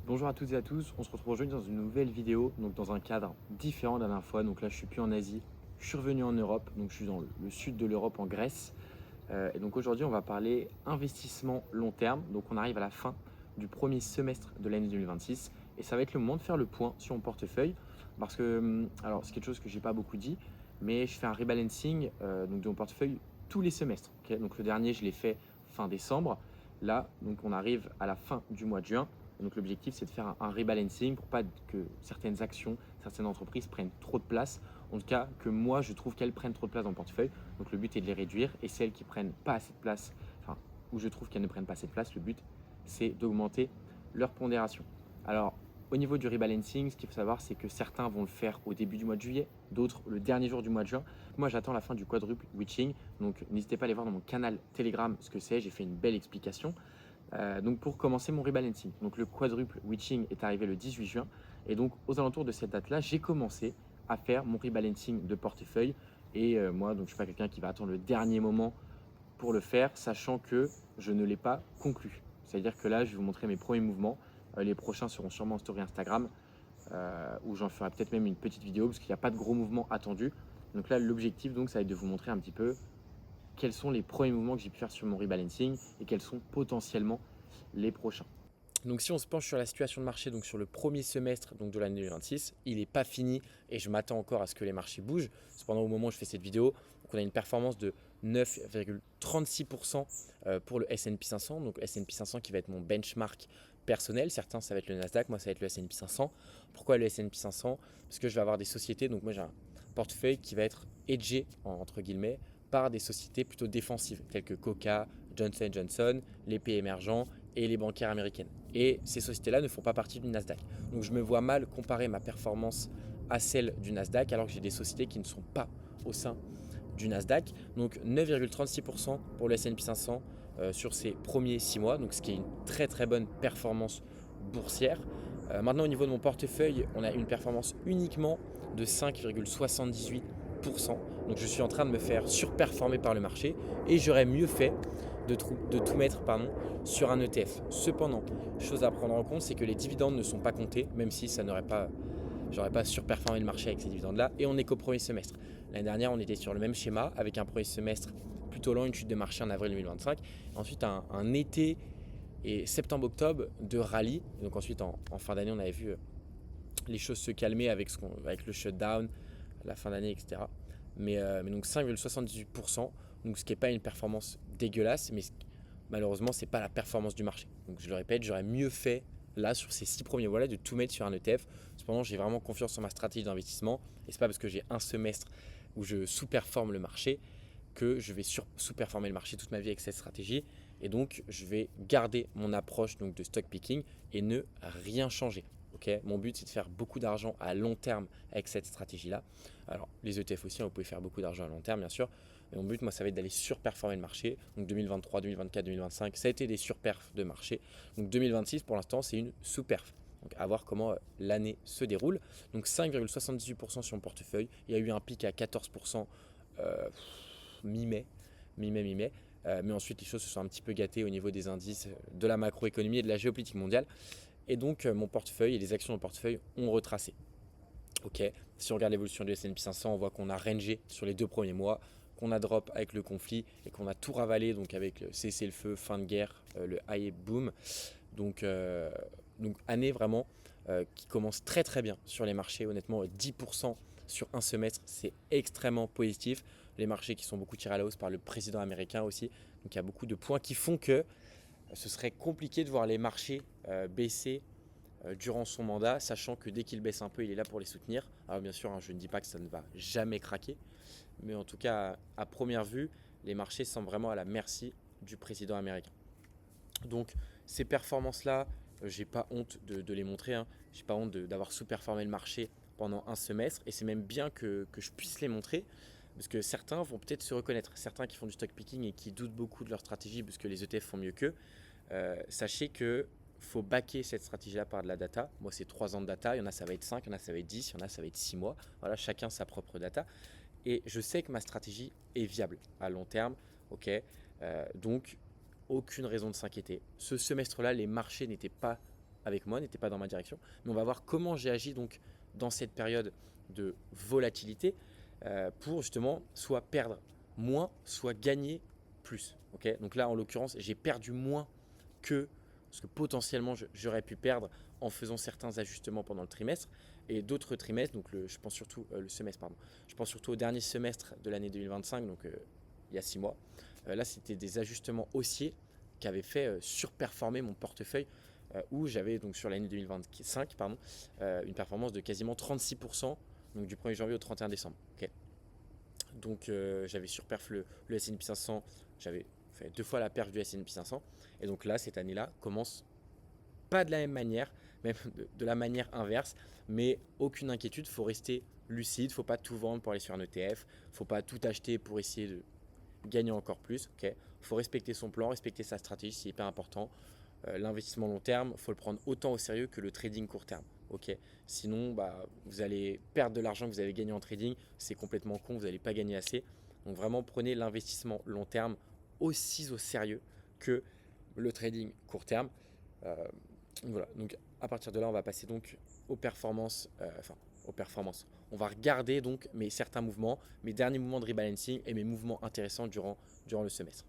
Bonjour à toutes et à tous, on se retrouve aujourd'hui dans une nouvelle vidéo, donc dans un cadre différent de la dernière fois. Donc là, je suis plus en Asie, je suis revenu en Europe, donc je suis dans le sud de l'Europe, en Grèce. Et donc aujourd'hui, on va parler investissement long terme. Donc on arrive à la fin du premier semestre de l'année 2026 et ça va être le moment de faire le point sur mon portefeuille parce que, alors c'est quelque chose que j'ai pas beaucoup dit, mais je fais un rebalancing donc de mon portefeuille tous les semestres. Ok, donc le dernier, je l'ai fait fin décembre. Là, donc on arrive à la fin du mois de juin. Donc l'objectif, c'est de faire un rebalancing pour pas que certaines actions, certaines entreprises prennent trop de place. En tout cas, que moi, je trouve qu'elles prennent trop de place dans le portefeuille. Donc le but est de les réduire et celles qui prennent pas assez de place, enfin, où je trouve qu'elles ne prennent pas assez de place, le but, c'est d'augmenter leur pondération. Alors, au niveau du rebalancing, ce qu'il faut savoir, c'est que certains vont le faire au début du mois de juillet, d'autres le dernier jour du mois de juin. Moi, j'attends la fin du quadruple witching. Donc, n'hésitez pas à aller voir dans mon canal Telegram ce que c'est. J'ai fait une belle explication. Donc pour commencer mon rebalancing, donc le quadruple witching est arrivé le 18 juin et donc aux alentours de cette date-là, j'ai commencé à faire mon rebalancing de portefeuille et moi donc je suis pas quelqu'un qui va attendre le dernier moment pour le faire, sachant que je ne l'ai pas conclu. C'est-à-dire que là, je vais vous montrer mes premiers mouvements. Les prochains seront sûrement en story Instagram où j'en ferai peut-être même une petite vidéo parce qu'il n'y a pas de gros mouvements attendus. Donc là, l'objectif donc ça va être de vous montrer un petit peu quels sont les premiers mouvements que j'ai pu faire sur mon rebalancing et quels sont potentiellement les prochains. Donc si on se penche sur la situation de marché, donc sur le premier semestre donc de l'année 2026, il n'est pas fini et je m'attends encore à ce que les marchés bougent. Cependant, au moment où je fais cette vidéo, donc on a une performance de 9,36% pour le S&P 500. Donc S&P 500 qui va être mon benchmark personnel. Certains, ça va être le Nasdaq, moi, ça va être le S&P 500. Pourquoi le S&P 500? Parce que je vais avoir des sociétés, donc moi j'ai un portefeuille qui va être hedgé, entre guillemets, par des sociétés plutôt défensives, telles que Coca, Johnson Johnson, les pays émergents et les bancaires américaines. Et ces sociétés-là ne font pas partie du Nasdaq. Donc je me vois mal comparer ma performance à celle du Nasdaq alors que j'ai des sociétés qui ne sont pas au sein du Nasdaq. Donc 9,36% pour le S&P 500 sur ses premiers 6 mois, donc ce qui est une très très bonne performance boursière. Maintenant au niveau de mon portefeuille, on a une performance uniquement de 5,78%. Donc je suis en train de me faire surperformer par le marché et j'aurais mieux fait de tout mettre sur un ETF. Cependant, chose à prendre en compte, c'est que les dividendes ne sont pas comptés, même si ça n'aurait pas j'aurais pas surperformé le marché avec ces dividendes-là. Et on n'est qu'au premier semestre. L'année dernière, on était sur le même schéma avec un premier semestre plutôt lent, une chute de marché en avril 2025. Ensuite, un été et septembre-octobre de rallye. Donc ensuite, en fin d'année, on avait vu les choses se calmer avec le shutdown, la fin d'année, etc. Mais donc 5,78%, donc ce qui n'est pas une performance dégueulasse, mais malheureusement, ce n'est pas la performance du marché. Donc je le répète, j'aurais mieux fait là sur ces 6 premiers mois-là de tout mettre sur un ETF. Cependant, j'ai vraiment confiance en ma stratégie d'investissement et c'est pas parce que j'ai un semestre où je sous-performe le marché que je vais sous-performer le marché toute ma vie avec cette stratégie. Et donc, je vais garder mon approche donc, de stock picking et ne rien changer. Okay, mon but, c'est de faire beaucoup d'argent à long terme avec cette stratégie-là. Alors, les ETF aussi, vous pouvez faire beaucoup d'argent à long terme, bien sûr. Mais mon but, moi, ça va être d'aller surperformer le marché. Donc 2023, 2024, 2025, ça a été des surperfs de marché. Donc 2026, pour l'instant, c'est une sous-perf. Donc à voir comment l'année se déroule. Donc 5,78% sur mon portefeuille. Il y a eu un pic à 14% euh, mi-mai. Mi-mai. Mais ensuite, les choses se sont un petit peu gâtées au niveau des indices de la macroéconomie et de la géopolitique mondiale. Et donc, mon portefeuille et les actions de mon portefeuille ont retracé. Ok, si on regarde l'évolution du S&P 500, on voit qu'on a rangé sur les 2 premiers mois, qu'on a drop avec le conflit et qu'on a tout ravalé donc avec le cessez-le-feu, fin de guerre, le high boom. Donc, année vraiment qui commence très très bien sur les marchés. Honnêtement, 10% sur un semestre, c'est extrêmement positif. Les marchés qui sont beaucoup tirés à la hausse par le président américain aussi. Donc il y a beaucoup de points qui font que ce serait compliqué de voir les marchés baisser durant son mandat, sachant que dès qu'il baisse un peu, il est là pour les soutenir. Alors bien sûr, hein, je ne dis pas que ça ne va jamais craquer, mais en tout cas, à première vue, les marchés sont vraiment à la merci du président américain. Donc ces performances-là, j'ai pas honte de les montrer, hein. J'ai pas honte d'avoir sous-performé le marché pendant un semestre, et c'est même bien que je puisse les montrer, parce que certains vont peut-être se reconnaître, certains qui font du stock picking et qui doutent beaucoup de leur stratégie, parce que les ETF font mieux qu'eux. Sachez que faut backer cette stratégie-là par de la data. Moi, c'est 3 ans de data. Il y en a, ça va être 5, il y en a, ça va être 10, il y en a, ça va être 6 mois. Voilà, chacun sa propre data. Et je sais que ma stratégie est viable à long terme. Ok, donc, aucune raison de s'inquiéter. Ce semestre-là, les marchés n'étaient pas avec moi, n'était pas dans ma direction. Mais on va voir comment j'ai agi donc dans cette période de volatilité pour justement soit perdre moins, soit gagner plus. Okay, donc là, en l'occurrence, j'ai perdu moins que ce que potentiellement j'aurais pu perdre en faisant certains ajustements pendant le trimestre et d'autres trimestres, donc je pense surtout le semestre, pardon. Je pense surtout au dernier semestre de l'année 2025, donc il y a 6 mois. Là, c'était des ajustements haussiers qui avaient fait surperformer mon portefeuille où j'avais donc sur l'année 2025 une performance de quasiment 36%, donc du 1er janvier au 31 décembre. Okay. Donc j'avais surperf le S&P 500, j'avais fait 2 fois la perf du S&P 500 et donc là cette année-là commence pas de la même manière, même de la manière inverse, mais aucune inquiétude, il faut rester lucide, il ne faut pas tout vendre pour aller sur un ETF, il ne faut pas tout acheter pour essayer de gagner encore plus. Il faut respecter son plan, respecter sa stratégie, c'est hyper important. L'investissement long terme, il faut le prendre autant au sérieux que le trading court terme. Sinon, vous allez perdre de l'argent que vous avez gagné en trading, c'est complètement con, vous n'allez pas gagner assez. Donc vraiment, prenez l'investissement long terme aussi au sérieux que le trading court terme. Voilà, donc à partir de là, on va passer donc aux performances, On va regarder donc certains mouvements, mes derniers mouvements de rebalancing et mes mouvements intéressants durant le semestre.